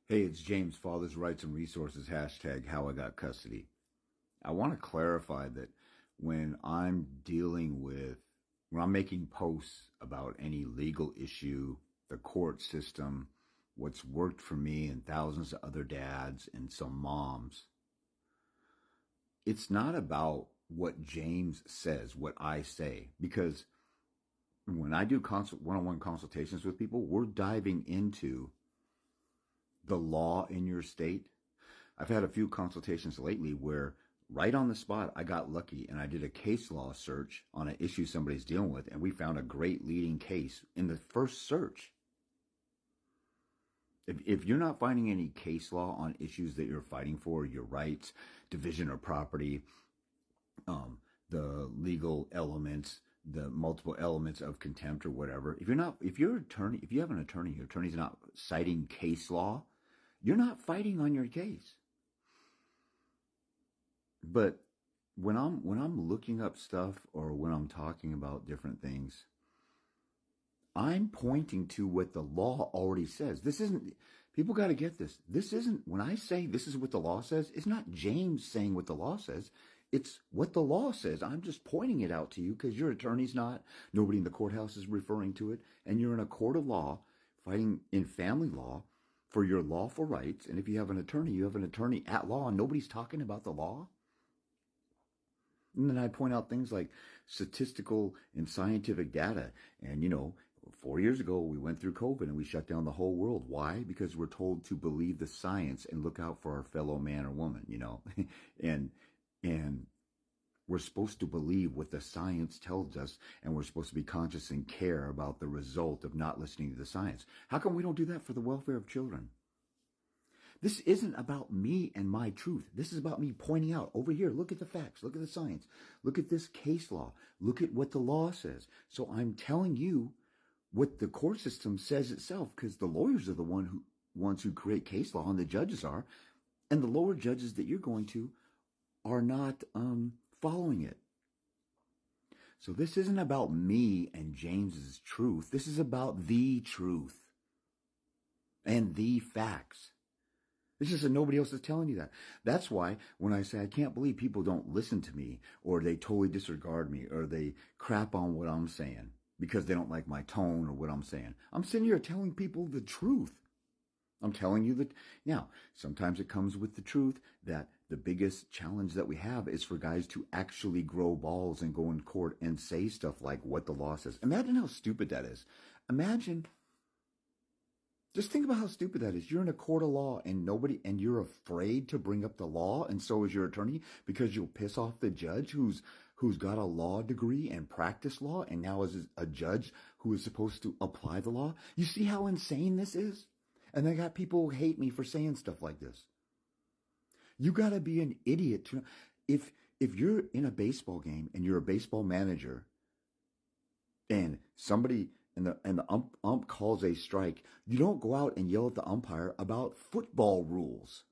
Hey, it's James, Father's Rights and Resources, hashtag how I got custody. I want to clarify that when I'm when I'm making posts about any legal issue, the court system, what's worked for me and thousands of other dads and some moms, it's not about what James says, what I say, because when I do one-on-one consultations with people, we're diving into the law in your state. I've had a few consultations lately where right on the spot, I got lucky and I did a case law search on an issue somebody's dealing with, and we found a great leading case in the first search. If you're not finding any case law on issues that you're fighting for, your rights, division of property, the legal elements, the multiple elements of contempt or whatever, if you have an attorney, your attorney's not citing case law, you're not fighting on your case. But when I'm looking up stuff or when I'm talking about different things, I'm pointing to what the law already says. People got to get this. This isn't, when I say this is what the law says, it's not James saying what the law says. It's what the law says. I'm just pointing it out to you because your attorney's not, nobody in the courthouse is referring to it, and you're in a court of law fighting in family law for your lawful rights. And if you have an attorney, you have an attorney at law, and nobody's talking about the law. And then I point out things like statistical and scientific data. And, 4 years ago, we went through COVID and we shut down the whole world. Why? Because we're told to believe the science and look out for our fellow man or woman, and we're supposed to believe what the science tells us, and we're supposed to be conscious and care about the result of not listening to the science. How come we don't do that for the welfare of children? This isn't about me and my truth. This is about me pointing out over here, look at the facts, look at the science, look at this case law, look at what the law says. So I'm telling you what the court system says itself, because the lawyers are the ones who create case law, and the judges are, and the lower judges that you're going to are not following it. So this isn't about me and James's truth. This is about the truth and the facts. It's just that nobody else is telling you that. That's why when I say I can't believe people don't listen to me, or they totally disregard me, or they crap on what I'm saying because they don't like my tone or what I'm saying. I'm sitting here telling people the truth. I'm telling you that. Now, sometimes it comes with the truth that the biggest challenge that we have is for guys to actually grow balls and go in court and say stuff like what the law says. Imagine how stupid that is. Just think about how stupid that is. You're in a court of law and you're afraid to bring up the law, and so is your attorney, because you'll piss off the judge who's got a law degree and practice law and now is a judge who is supposed to apply the law. You see how insane this is? And I got people who hate me for saying stuff like this. You got to be an idiot to, if you're in a baseball game and you're a baseball manager and somebody and the ump calls a strike, you don't go out and yell at the umpire about football rules.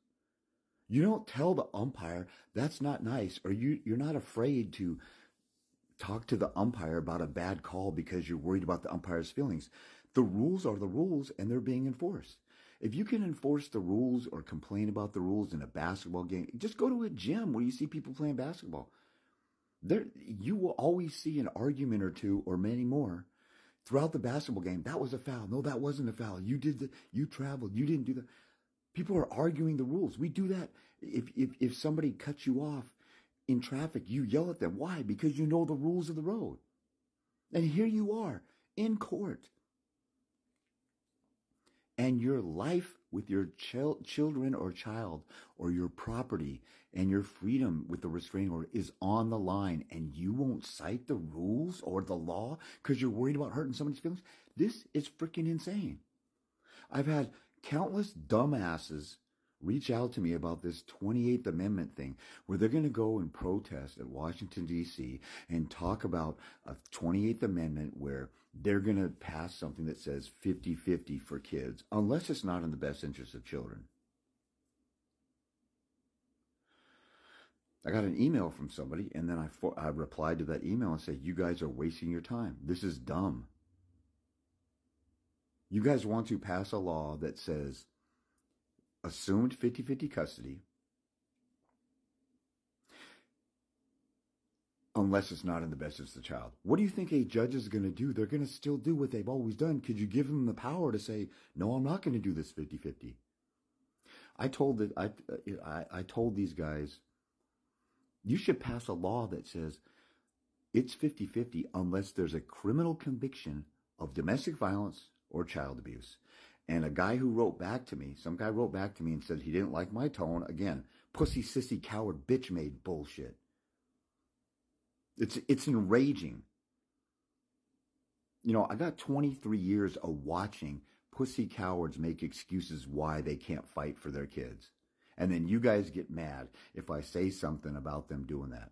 You don't tell the umpire that's not nice, or you're not afraid to talk to the umpire about a bad call because you're worried about the umpire's feelings. The rules are the rules, and they're being enforced. If you can enforce the rules or complain about the rules in a basketball game, just go to a gym where you see people playing basketball. You will always see an argument or two or many more throughout the basketball game. That was a foul. No, that wasn't a foul. You traveled. You didn't do that. People are arguing the rules. We do that. If somebody cuts you off in traffic, you yell at them. Why? Because you know the rules of the road. And here you are in court. And your life with your children or child, or your property and your freedom with the restraining order is on the line, and you won't cite the rules or the law because you're worried about hurting somebody's feelings. This is freaking insane. I've had countless dumbasses reach out to me about this 28th Amendment thing, where they're going to go and protest at Washington, D.C. and talk about a 28th Amendment where they're going to pass something that says 50-50 for kids, unless it's not in the best interest of children. I got an email from somebody, and then I replied to that email and said, you guys are wasting your time. This is dumb. You guys want to pass a law that says assumed 50-50 custody, unless it's not in the best interest of the child. What do you think a judge is going to do? They're going to still do what they've always done. Could you give them the power to say, no, I'm not going to do this 50-50? I told these guys, you should pass a law that says it's 50-50 unless there's a criminal conviction of domestic violence or child abuse. And a guy who wrote back to me, some guy wrote back to me and said he didn't like my tone. Again, pussy, sissy, coward, bitch made bullshit. It's enraging. You know, I got 23 years of watching pussy cowards make excuses why they can't fight for their kids. And then you guys get mad if I say something about them doing that.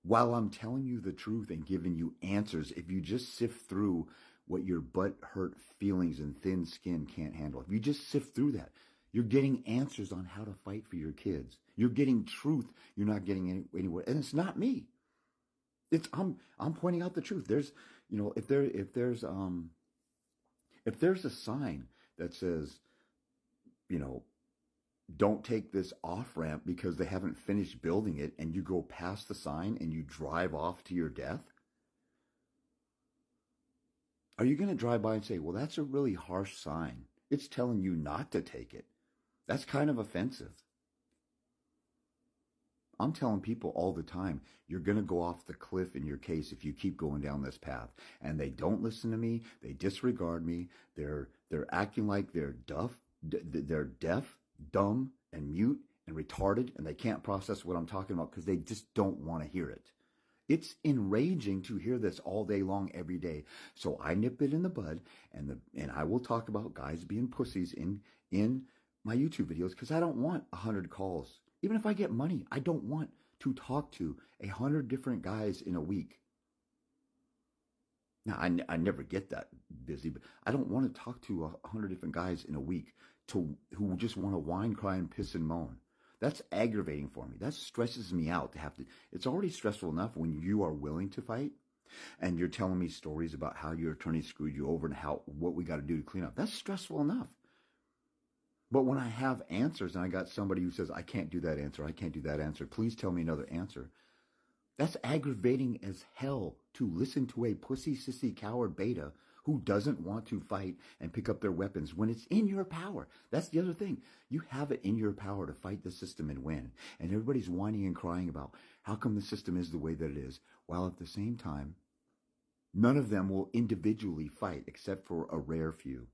While I'm telling you the truth and giving you answers, if you just sift through what your butt-hurt feelings and thin skin can't handle, if you just sift through that, you're getting answers on how to fight for your kids. You're getting truth you're not getting anywhere. And it's not me. I'm pointing out the truth. There's, you know, if there's a sign that says, you know, don't take this off ramp because they haven't finished building it, and you go past the sign and you drive off to your death, are you going to drive by and say, well, that's a really harsh sign. It's telling you not to take it. That's kind of offensive. I'm telling people all the time, you're going to go off the cliff in your case if you keep going down this path. And they don't listen to me. They disregard me. They're acting like they're deaf, dumb, and mute, and retarded, and they can't process what I'm talking about because they just don't want to hear it. It's enraging to hear this all day long, every day. So I nip it in the bud, and I will talk about guys being pussies in my YouTube videos because I don't want 100 calls. Even if I get money, I don't want to talk to 100 different guys in a week. Now, I never get that busy, but I don't want to talk to 100 different guys in a week who just want to whine, cry, and piss and moan. That's aggravating for me. That stresses me out to have to. It's already stressful enough when you are willing to fight and you're telling me stories about how your attorney screwed you over and what we got to do to clean up. That's stressful enough. But when I have answers and I got somebody who says, I can't do that answer, I can't do that answer, please tell me another answer. That's aggravating as hell to listen to a pussy, sissy, coward beta who doesn't want to fight and pick up their weapons when it's in your power. That's the other thing. You have it in your power to fight the system and win. And everybody's whining and crying about how come the system is the way that it is, while at the same time, none of them will individually fight except for a rare few.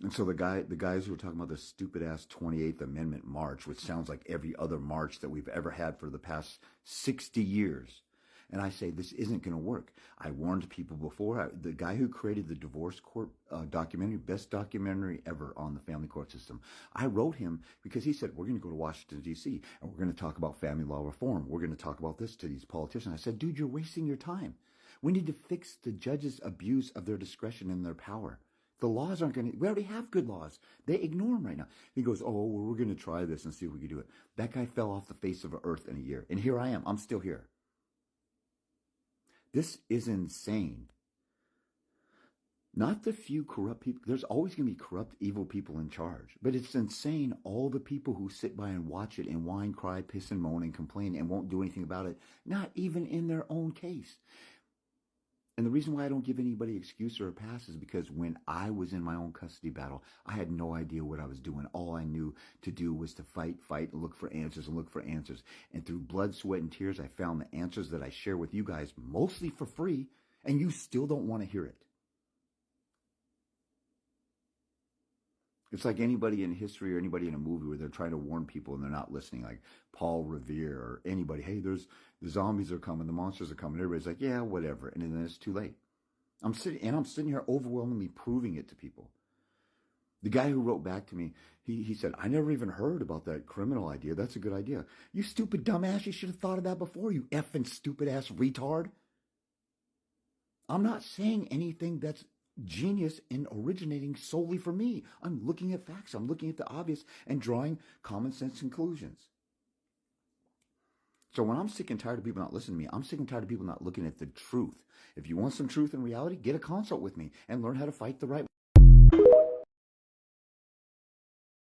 And so the guys who were talking about the stupid-ass 28th Amendment march, which sounds like every other march that we've ever had for the past 60 years. And I say, this isn't going to work. I warned people before. The guy who created the divorce court documentary, best documentary ever on the family court system, I wrote him because he said, we're going to go to Washington, D.C., and we're going to talk about family law reform. We're going to talk about this to these politicians. I said, dude, you're wasting your time. We need to fix the judges' abuse of their discretion and their power. The laws aren't going to, we already have good laws. They ignore them right now. He goes, oh, well, we're going to try this and see if we can do it. That guy fell off the face of the earth in a year. And here I am. I'm still here. This is insane. Not the few corrupt people. There's always going to be corrupt, evil people in charge. But it's insane all the people who sit by and watch it and whine, cry, piss and moan and complain and won't do anything about it. Not even in their own case. And the reason why I don't give anybody excuse or a pass is because when I was in my own custody battle, I had no idea what I was doing. All I knew to do was to fight, and look for answers and look for answers. And through blood, sweat, and tears, I found the answers that I share with you guys, mostly for free, and you still don't want to hear it. It's like anybody in history or anybody in a movie where they're trying to warn people and they're not listening, like Paul Revere or anybody. Hey, the zombies are coming, the monsters are coming. Everybody's like, yeah, whatever. And then it's too late. I'm sitting here overwhelmingly proving it to people. The guy who wrote back to me, he said, I never even heard about that criminal idea. That's a good idea. You stupid dumbass, you should have thought of that before, you effing stupid ass retard. I'm not saying anything that's genius in originating solely for me. I'm looking at facts. I'm looking at the obvious and drawing common sense conclusions. So when I'm sick and tired of people not listening to me, I'm sick and tired of people not looking at the truth. If you want some truth and reality, get a consult with me and learn how to fight the right way.